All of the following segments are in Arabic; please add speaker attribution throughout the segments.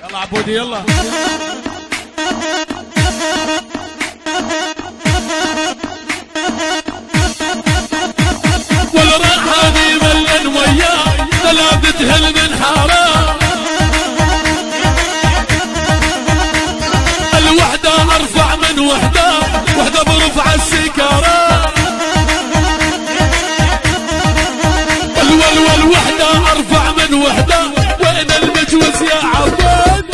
Speaker 1: يلا عبودي يلا. والرحاني ملن وياه ثلاثة تهل من حرام، الوحدة ارفع من وحدة، وحدة برفع السكارة، والوحدة ارفع من وحدة، وين المجوز يا عبود؟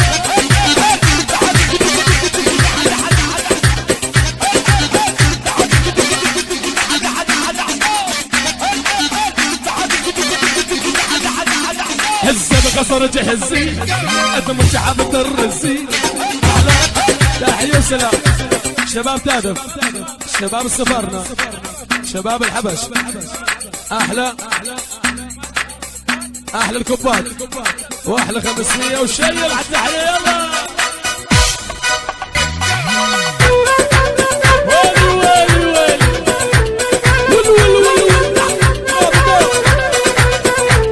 Speaker 1: هزة بقصر جهزي اثم شعبة الرزي. تحية وسلام شباب تادف، شباب السفارنة، شباب الحبش، احلى الكوبات واحلى خمسية وشيل على التحية يلا.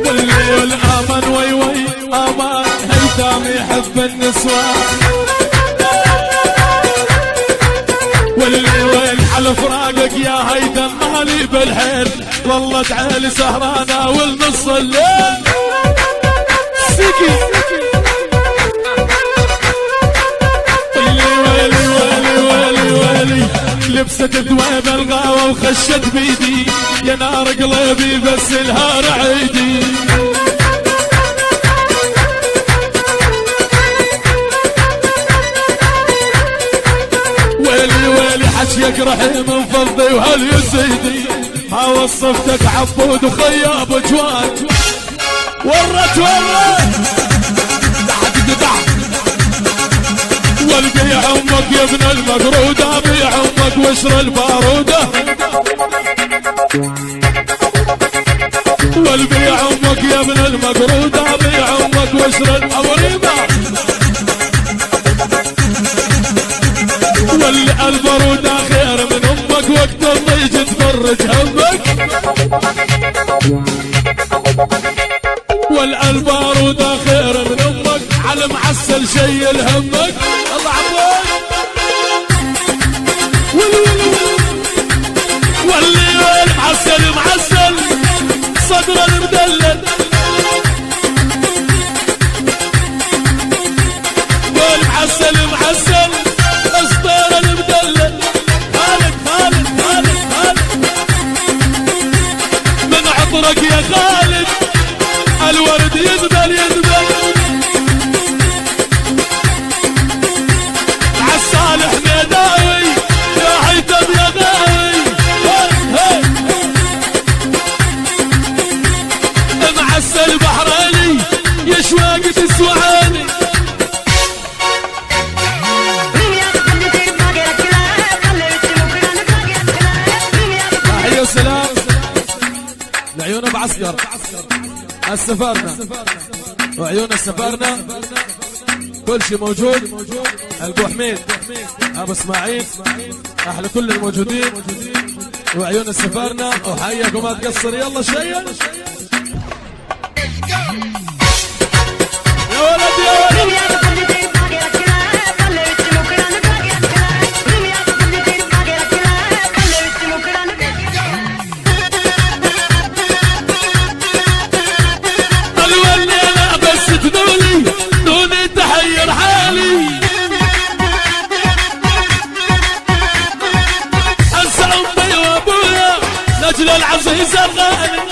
Speaker 1: والليل آمن وي وي آمان، هيثم يحب النسوان، والليل على فراقك يا هيثم مالي بالحيل، ظلت عيلي سهرانة والنص الليل سكي. ويلي ويلي ويلي ويلي لبست ثواب الغاوة وخشت بيدي، يا نار قلبي بس لها رعيدي. ويلي ويلي حشيك رحيم من فضي وهل يزيدي، ما وصفتك عبود وخياب جواد، ورت والبيع امك يا ابن المقرودة، بيع امك واشر البارودة، والبيع امك يا ابن المقرودة، بيع امك واشر البارودة، والبارودة خير من امك، وقت الضيج تفرج همك، والبارودة خير من امك، على معسل شيل همك. الله عبود واللي معسل صدر المدلل، والمعسل صدر المدلل، خالد من عطرك يا خالد الورد يذبل عالصالح ميداوي يا هيثم يا غاوي، معسل بحراني يشواق تسوعاني. تحية وسلام لعيون ابو عسكر السفارنة، وعيون السفارنة كل شيء موجود، ابو حميد ابو اسماعيل احلى كل الموجودين، وعيون السفارنة وحياك وما تقصر يلا شيل يا ولد يا ولد. دوني تحير حالي انسى امي وابويا لاجل العزيز الغالي،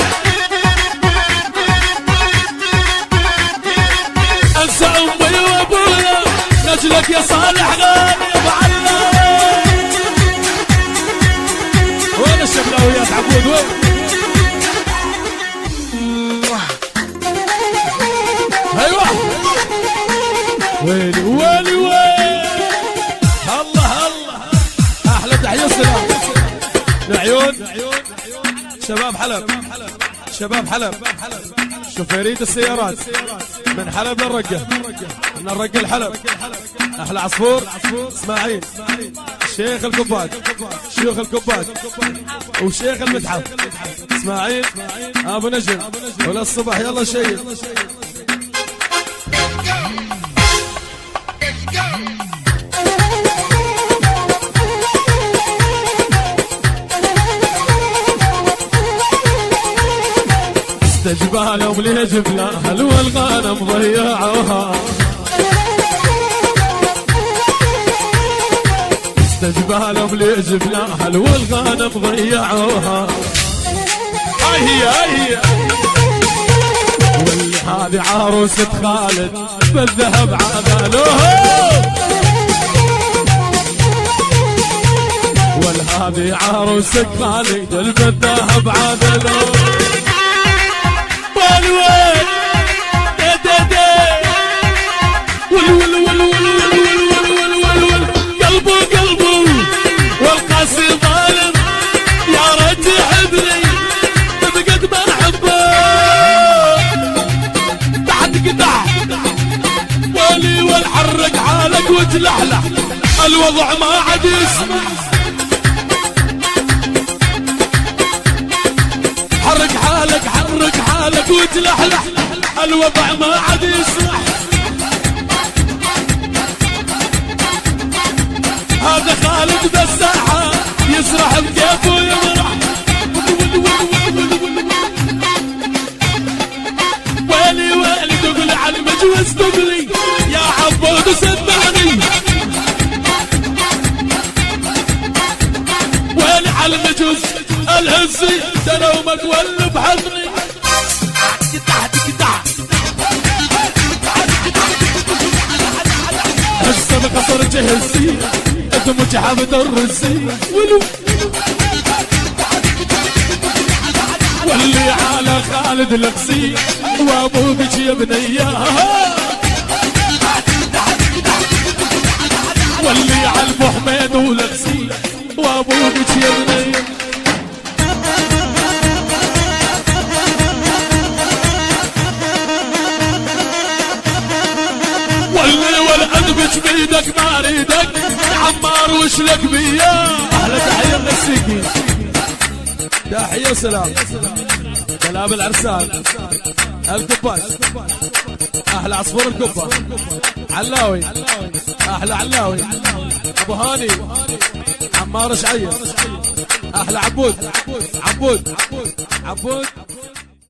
Speaker 1: انسى امي وابويا لاجلك يا صالح غالي. ابو علي وين الشبلاويات عبود وين؟ ايوه ويلي ويلي ويلي الله احلى تحية وسلام لعيون شباب حلب، شوفيرية السيارات من حلب للرقة، من الرقة الحلب، احلى عصفور اسماعيل، شيخ الكبات، شيوخ الكبات وشيخ المتحف اسماعيل ابو نجم وللصبح يلا شيء. استجبالهم لجبلها والغنم ضيعوها استجبالهم لجبلها والغنم ضيعوها هي واللي هذه عروسة خالد بالذهب عذلوها والهذه عروسة خالد بالذهب عذلوها والويل قلبه والقاسي ظالم يا ريت يحبني بقد ما احبه تحت قطع ولي والحرك حالك وتلحلح الوضع ما عاد يسمع حرك حالك وتلحلح الوضع ما عاد يسمع هذا خالد بالساحة يسرح بكيفه ويمرح ويلي تقول على المجوز تقولي يا عبود سمعني ويلي على المجوز الهزي تلومك واللي بحضني هسه بقصر جهزي دمك حامد الرزي واللي على خالد القصي وابوك يا بنياه واللي على ابو حميد والقصي وابوك يا بنياه والأدبج بيدك ما اريدك عمار وش لك بيا احلى تحيه للسيكي تحيه سلام سلام العرسان الكباش احلى عصفور الكبه علاوي احلى علاوي ابو هاني عمار شعير احلى عبود